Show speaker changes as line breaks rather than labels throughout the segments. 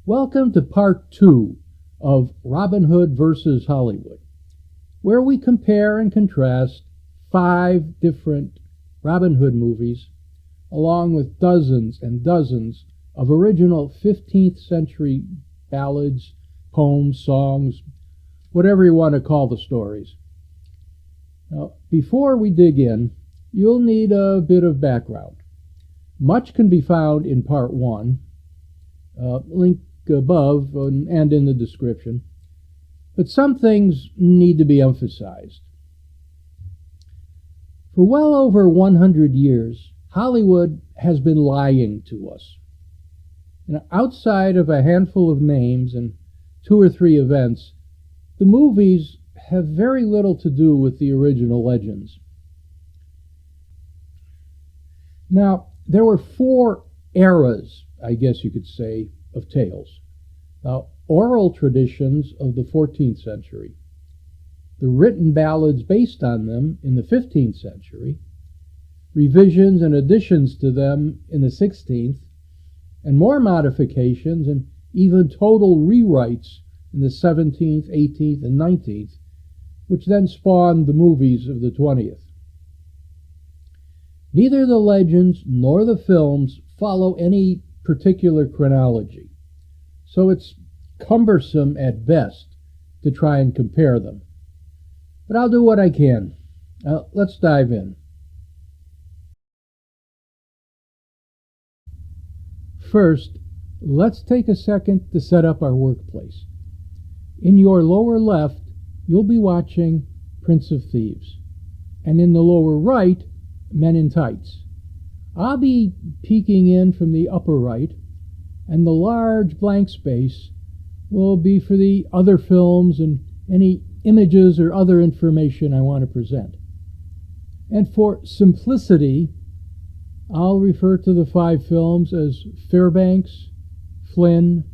Welcome to part 2 of Robin Hood versus Hollywood, where we compare and contrast 5 different Robin Hood movies, along with dozens and dozens of original 15th century ballads, poems, songs, whatever you want to call the stories. Now, before we dig in, you'll need a bit of background. Much can be found in part 1, link above and in the description, but some things need to be emphasized. For well over 100 years, Hollywood has been lying to us. Outside of a handful of names and 2 or 3 events, the movies have very little to do with the original legends. Now, there were 4 eras, I guess you could say, of tales. Oral traditions of the 14th century, the written ballads based on them in the 15th century, revisions and additions to them in the 16th, and more modifications and even total rewrites in the 17th, 18th, and 19th, which then spawned the movies of the 20th. Neither the legends nor the films follow any particular chronology, so it's cumbersome at best to try and compare them. But I'll do what I can. Let's dive in. First, let's take a second to set up our workplace. In your lower left, you'll be watching Prince of Thieves, and in the lower right, Men in Tights. I'll be peeking in from the upper right, and the large blank space will be for the other films and any images or other information I want to present. And for simplicity, I'll refer to the 5 films as Fairbanks, Flynn,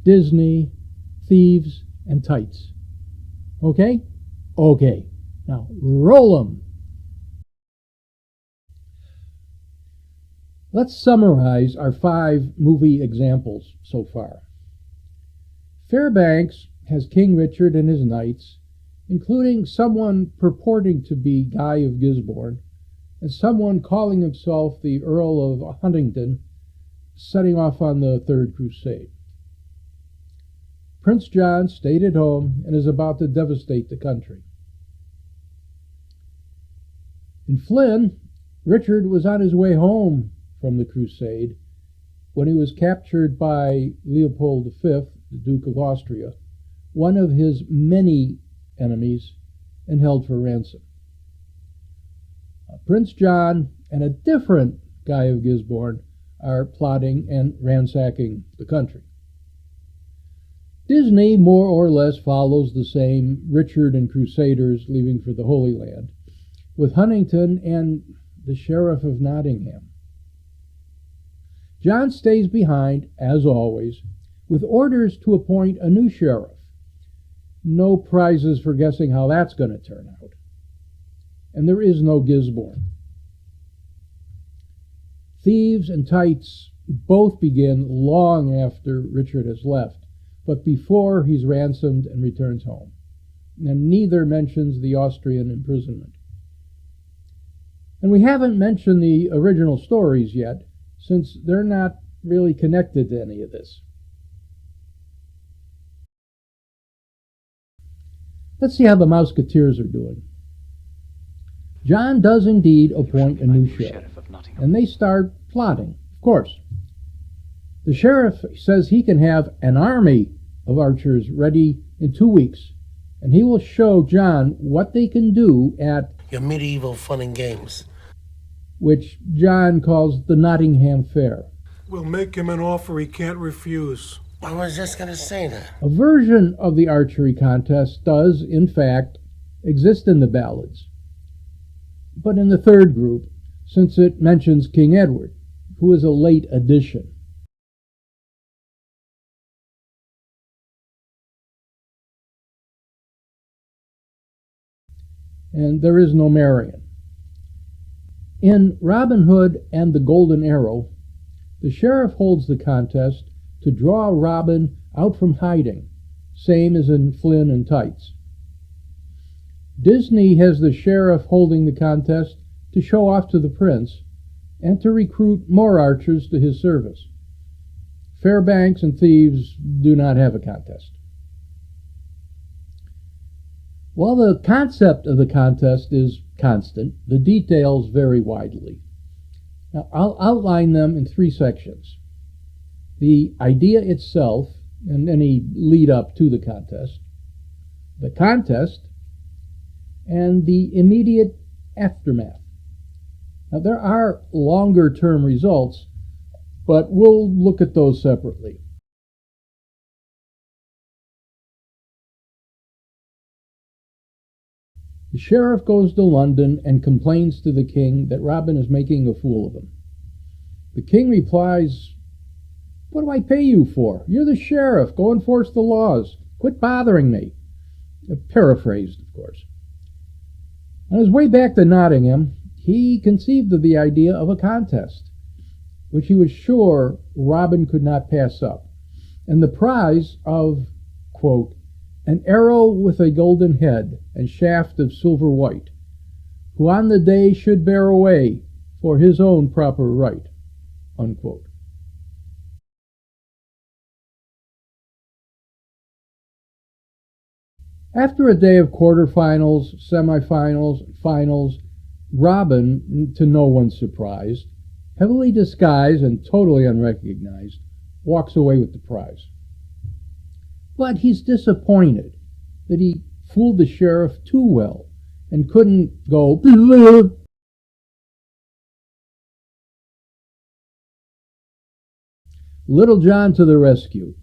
Disney, Thieves, and Tights. Okay? Okay. Now, roll 'em! Let's summarize our 5 movie examples so far. Fairbanks has King Richard and his knights, including someone purporting to be Guy of Gisborne, and someone calling himself the Earl of Huntingdon, setting off on the Third Crusade. Prince John stayed at home and is about to devastate the country. In Flynn, Richard was on his way home from the crusade when he was captured by Leopold V, the Duke of Austria, one of his many enemies, and held for ransom. Prince John and a different Guy of Gisborne are plotting and ransacking the country. Disney more or less follows the same Richard and Crusaders leaving for the Holy Land, with Huntingdon and the Sheriff of Nottingham. John stays behind, as always, with orders to appoint a new sheriff. No prizes for guessing how that's going to turn out. And there is no Gisborne. Thieves and Tights both begin long after Richard has left, but before he's ransomed and returns home. And neither mentions the Austrian imprisonment. And we haven't mentioned the original stories yet, since they're not really connected to any of this. Let's see how the Musketeers are doing. John does indeed appoint a new sheriff, and they start plotting, of course. The sheriff says he can have an army of archers ready in 2 weeks, and he will show John what they can do at
your medieval fun and games,
which John calls the Nottingham Fair.
We'll make him an offer he can't refuse.
I was just going to say that.
A version of the archery contest does, in fact, exist in the ballads, but in the third group, since it mentions King Edward, who is a late addition. And there is no Marion. In Robin Hood and the Golden Arrow, the sheriff holds the contest to draw Robin out from hiding, same as in Flynn and Tights. Disney has the sheriff holding the contest to show off to the prince and to recruit more archers to his service. Fairbanks and Thieves do not have a contest. While the concept of the contest is constant, the details vary widely. Now, I'll outline them in 3 sections. The idea itself and any lead up to the contest, and the immediate aftermath. Now, there are longer-term results, but we'll look at those separately. The sheriff goes to London and complains to the king that Robin is making a fool of him. The king replies, "What do I pay you for? You're the sheriff. Go enforce the laws. Quit bothering me." Paraphrased, of course. On his way back to Nottingham, he conceived of the idea of a contest, which he was sure Robin could not pass up, and the prize of, quote, "an arrow with a golden head and shaft of silver white, who on the day should bear away for his own proper right," unquote. After a day of quarterfinals, semifinals, and finals, Robin, to no one's surprise, heavily disguised and totally unrecognized, walks away with the prize. But he's disappointed that he fooled the sheriff too well and couldn't go, Little John to the rescue.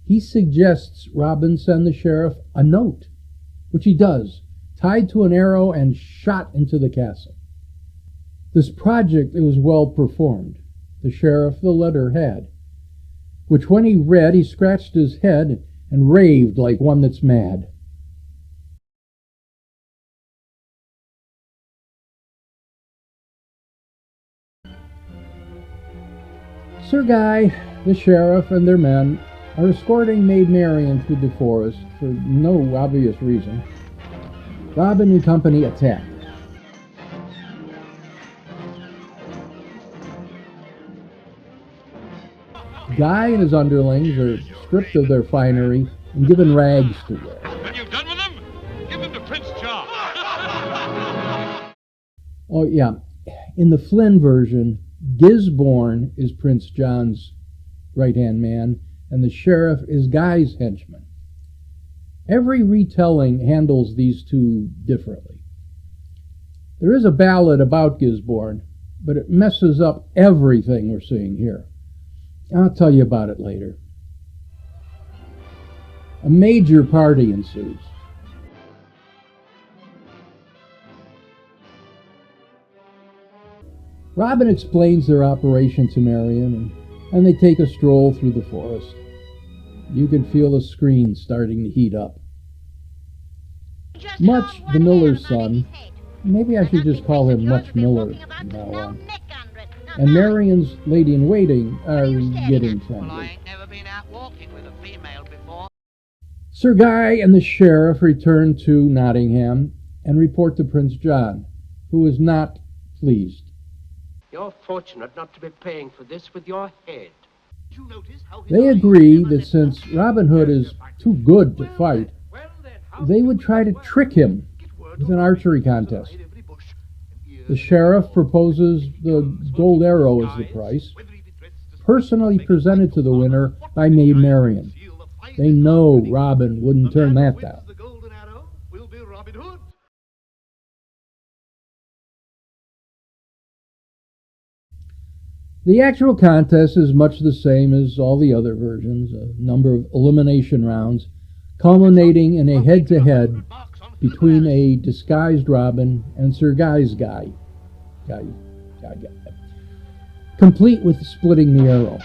He suggests Robin send the sheriff a note, which he does, tied to an arrow and shot into the castle. This project, it was well performed. The sheriff the letter had, which when he read, he scratched his head and raved like one that's mad. Sir Guy, the sheriff, and their men are escorting Maid Marian through the forest for no obvious reason. Robin and company attack. Guy and his underlings are stripped of their finery and given rags to wear.
When you've done with them, give them to Prince John.
Oh, yeah. In the Flynn version, Gisborne is Prince John's right-hand man, and the sheriff is Guy's henchman. Every retelling handles these two differently. There is a ballad about Gisborne, but it messes up everything we're seeing here. I'll tell you about it later. A major party ensues. Robin explains their operation to Marian, and they take a stroll through the forest. You can feel the screen starting to heat up. Much, the miller's son, maybe I should just call him Much Miller from now on, and Marian's lady-in-waiting are getting friendly. Sir Guy and the sheriff return to Nottingham and report to Prince John, who is not pleased.
You're fortunate not to be paying for this with your head.
They agree that since Robin Hood is too good to fight, they would try to trick him with an archery contest. The sheriff proposes the gold arrow as the price, personally presented to the winner by Maid Marian. They know Robin wouldn't turn that down. The actual contest is much the same as all the other versions, a number of elimination rounds, culminating in a head-to-head between a disguised Robin and Sir Guy's Guy, complete with splitting the arrow.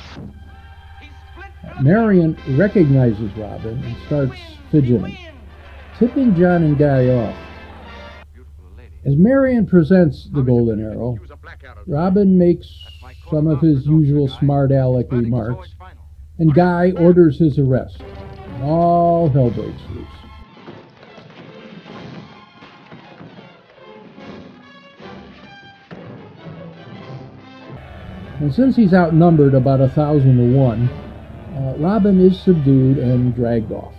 Marian recognizes Robin and starts fidgeting, tipping John and Guy off. As Marian presents the golden arrow, Robin makes some of his usual smart aleck remarks and Guy orders his arrest. And all hell breaks loose. And since he's outnumbered about 1,000 to 1, Robin is subdued and dragged off.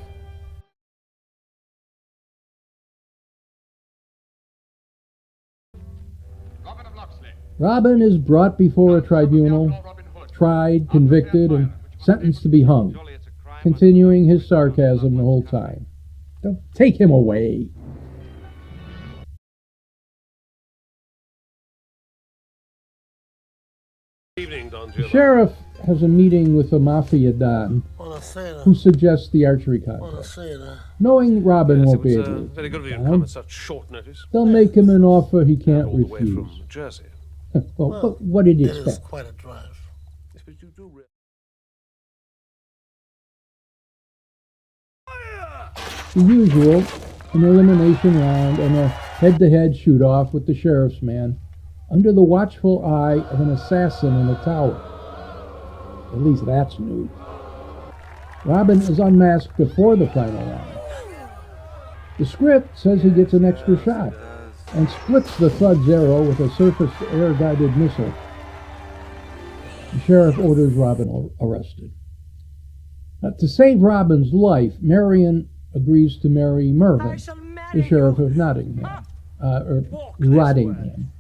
Robin is brought before a tribunal, tried, convicted, and sentenced to be hung, continuing his sarcasm the whole time. Don't take him away.
Evening, Don
The sheriff has a meeting with a mafia don who suggests the archery contest. Knowing Robin won't be able to
very good of you to
down,
come at such short notice.
they'll make him an offer he can't
All the way
refuse.
from Jersey.
Well, but what did you
It is
expect?
quite a drive.
Yes, but you do
The usual, an elimination round and a head-to-head shoot-off with the sheriff's man under the watchful eye of an assassin in the tower. At least that's new. Robin is unmasked before the final round. The script says he gets an extra shot and splits the thug's arrow with a surface-to-air guided missile. The sheriff orders Robin arrested. To save Robin's life, Marion agrees to marry Mervyn, the sheriff of Nottingham, or Rottingham.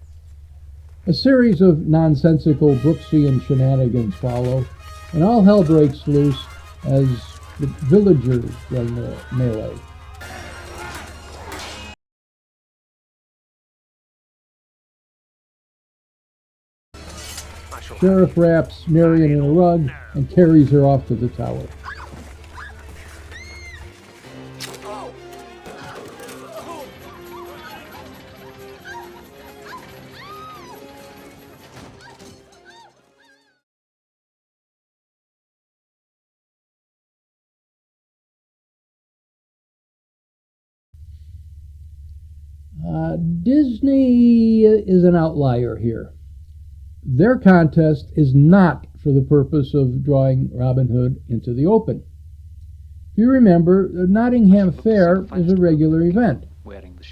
A series of nonsensical Brooksian shenanigans follow, and all hell breaks loose as the villagers run the melee. Sheriff wraps Marion in a rug and carries her off to the tower. Disney is an outlier here. Their contest is not for the purpose of drawing Robin Hood into the open. If you remember, the Nottingham Fair is a regular event.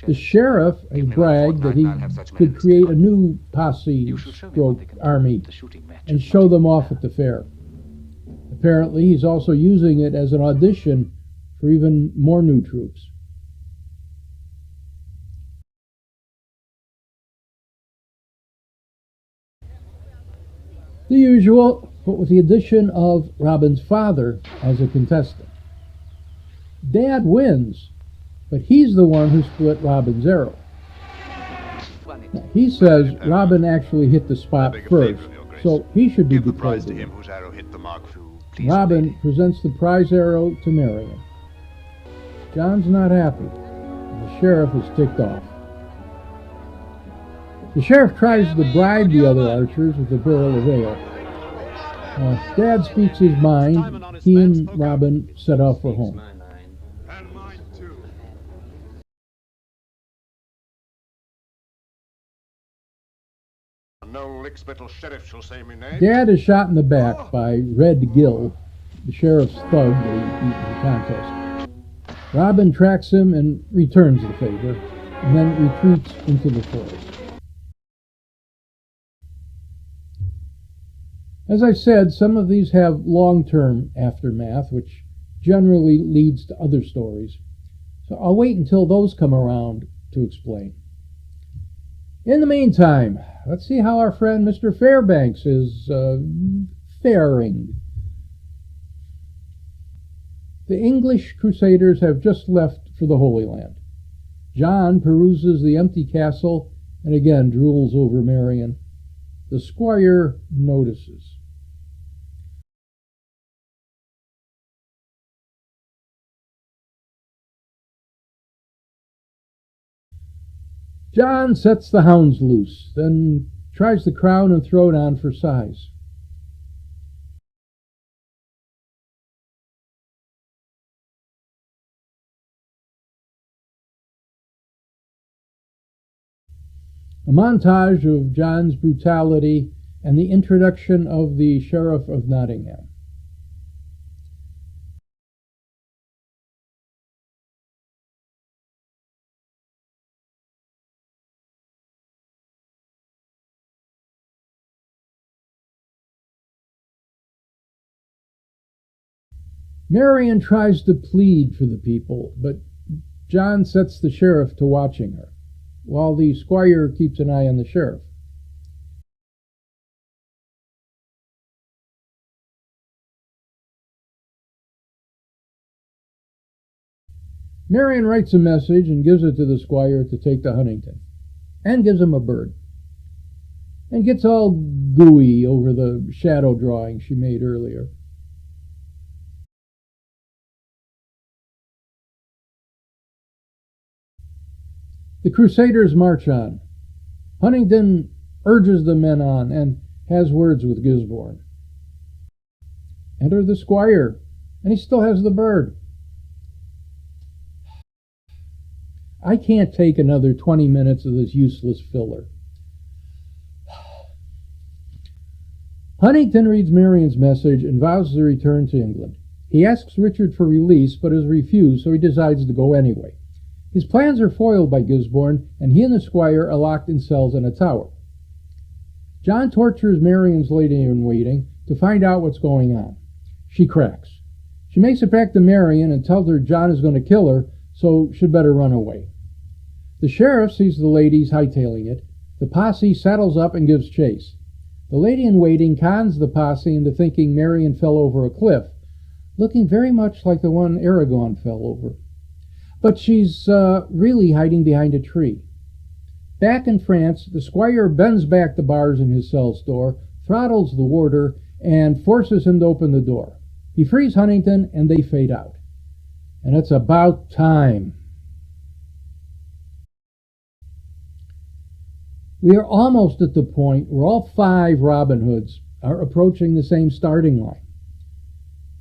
The sheriff had bragged that he could create a new posse-army and show them off at the fair. Apparently, he's also using it as an audition for even more new troops. The usual, but with the addition of Robin's father as a contestant. Dad wins, but he's the one who split Robin's arrow. Now, he says Robin actually hit the spot first, so he should be declared the winner. Robin presents the prize arrow to Marion. John's not happy, and the sheriff is ticked off. The sheriff tries to bribe the other archers with a barrel of ale. Dad speaks his mind. He and Robin set off for home.
And mine too.
No lickspittle sheriff shall say me name.
Dad is shot in the back by Red Gill, the sheriff's thug that he beat in the contest. Robin tracks him and returns the favor, and then retreats into the forest. As I said, some of these have long-term aftermath, which generally leads to other stories. So I'll wait until those come around to explain. In the meantime, let's see how our friend Mr. Fairbanks is faring. The English Crusaders have just left for the Holy Land. John peruses the empty castle and again drools over Marion. The squire notices. John sets the hounds loose, then tries the crown and throw it on for size. A montage of John's brutality and the introduction of the Sheriff of Nottingham. Marion tries to plead for the people, but John sets the sheriff to watching her, while the squire keeps an eye on the sheriff. Marion writes a message and gives it to the squire to take to Huntington, and gives him a bird, and gets all gooey over the shadow drawing she made earlier. The Crusaders march on. Huntington urges the men on and has words with Gisborne. Enter the squire, and he still has the bird. I can't take another 20 minutes of this useless filler. Huntington reads Marion's message and vows to return to England. He asks Richard for release, but is refused, so he decides to go anyway. His plans are foiled by Gisborne, and he and the squire are locked in cells in a tower. John tortures Marion's lady-in-waiting to find out what's going on. She cracks. She makes it back to Marion and tells her John is going to kill her, so she'd better run away. The sheriff sees the ladies hightailing it. The posse saddles up and gives chase. The lady-in-waiting cons the posse into thinking Marion fell over a cliff, looking very much like the one Aragon fell over. But she's really hiding behind a tree. Back in France, the squire bends back the bars in his cell's door, throttles the warder, and forces him to open the door. He frees Huntington, and they fade out. And it's about time. We are almost at the point where all 5 Robin Hoods are approaching the same starting line.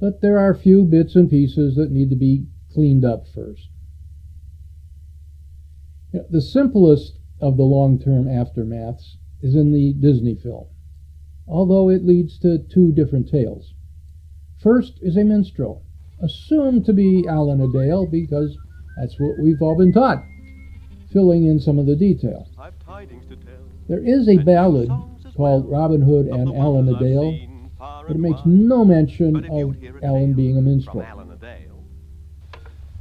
But there are a few bits and pieces that need to be cleaned up first. The simplest of the long-term aftermaths is in the Disney film, although it leads to 2 different tales. First is a minstrel, assumed to be Alan a Dale because that's what we've all been taught, filling in some of the detail.
I've tidings to tell.
There is a ballad called Robin Hood and Alan a Dale, but it makes no mention of Alan being a minstrel.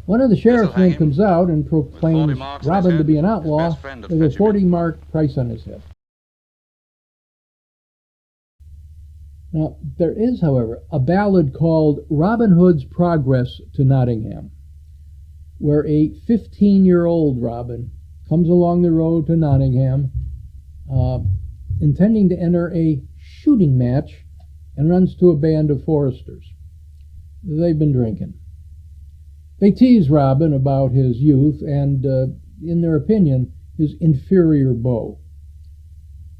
One of the sheriff's men comes out and proclaims Robin to be an outlaw with a 40-mark price on his head. Now, there is, however, a ballad called Robin Hood's Progress to Nottingham, where a 15-year-old Robin comes along the road to Nottingham, intending to enter a shooting match, and runs to a band of foresters. They've been drinking. They tease Robin about his youth and, in their opinion, his inferior bow.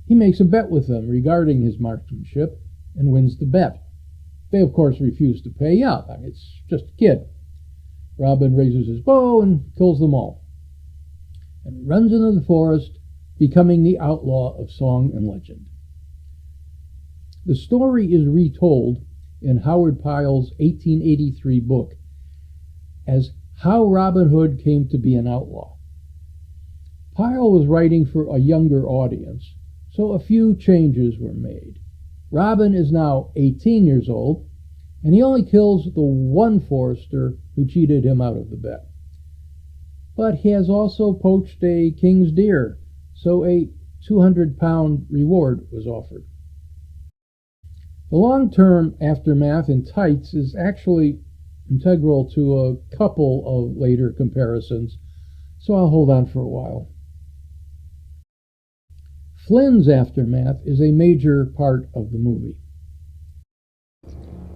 He makes a bet with them regarding his marksmanship and wins the bet. They, of course, refuse to pay up. I mean, it's just a kid. Robin raises his bow and kills them all, and runs into the forest, becoming the outlaw of song and legend. The story is retold in Howard Pyle's 1883 book as How Robin Hood Came to Be an Outlaw. Pyle was writing for a younger audience, so a few changes were made. Robin is now 18 years old, and he only kills the one forester who cheated him out of the bet. But he has also poached a king's deer, so a 200-pound reward was offered. The long-term aftermath in tights is actually integral to a couple of later comparisons, so I'll hold on for a while. Flynn's aftermath is a major part of the movie.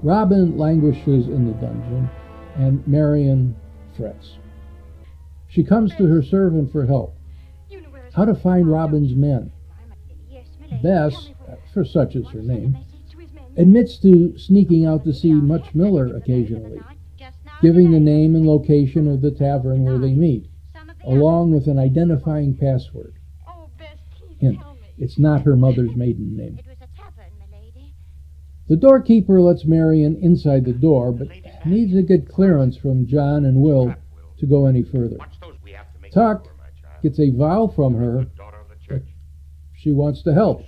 Robin languishes in the dungeon, and Marion frets. She comes to her servant for help. How to find Robin's men. Bess, for such is her name, admits to sneaking out to see Much Miller occasionally, giving the name and location of the tavern where they meet, along with an identifying password. Hint, it's not her mother's maiden name. The doorkeeper lets Marion inside the door, but needs to get clearance from John and Will to go any further. Tuck gets a vow from her that she wants to help,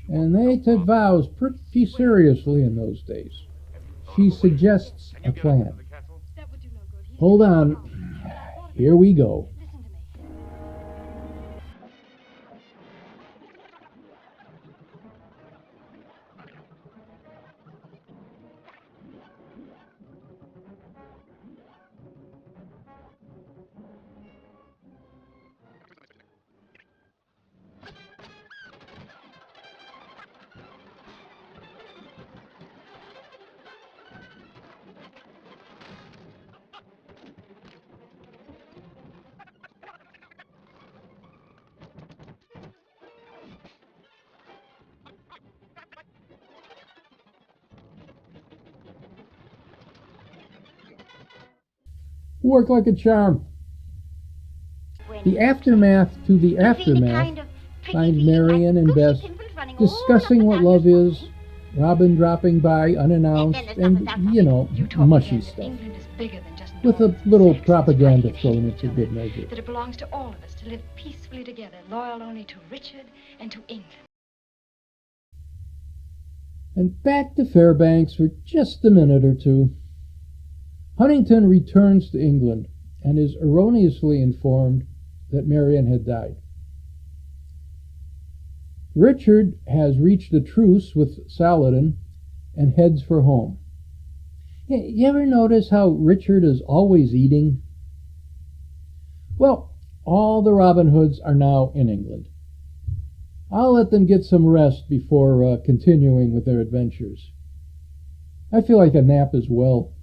and they took vows pretty seriously in those days. she suggests
Can
a
you get us into
plan.
the castle?
That would do no good.
Hold on. Here we go.
Listen to me.
Work like a charm. The aftermath to the aftermath find Marion and Bess discussing what love is, Robin dropping by unannounced, and, mushy stuff, with a little propaganda thrown in for good measure.
That it belongs to all of us to live peacefully together, loyal only to Richard and to England.
And back to Fairbanks for just a minute or two. Huntington returns to England and is erroneously informed that Marion had died. Richard has reached a truce with Saladin and heads for home. You ever notice how Richard is always eating? Well, all the Robin Hoods are now in England. I'll let them get some rest before continuing with their adventures. I feel like a nap as well.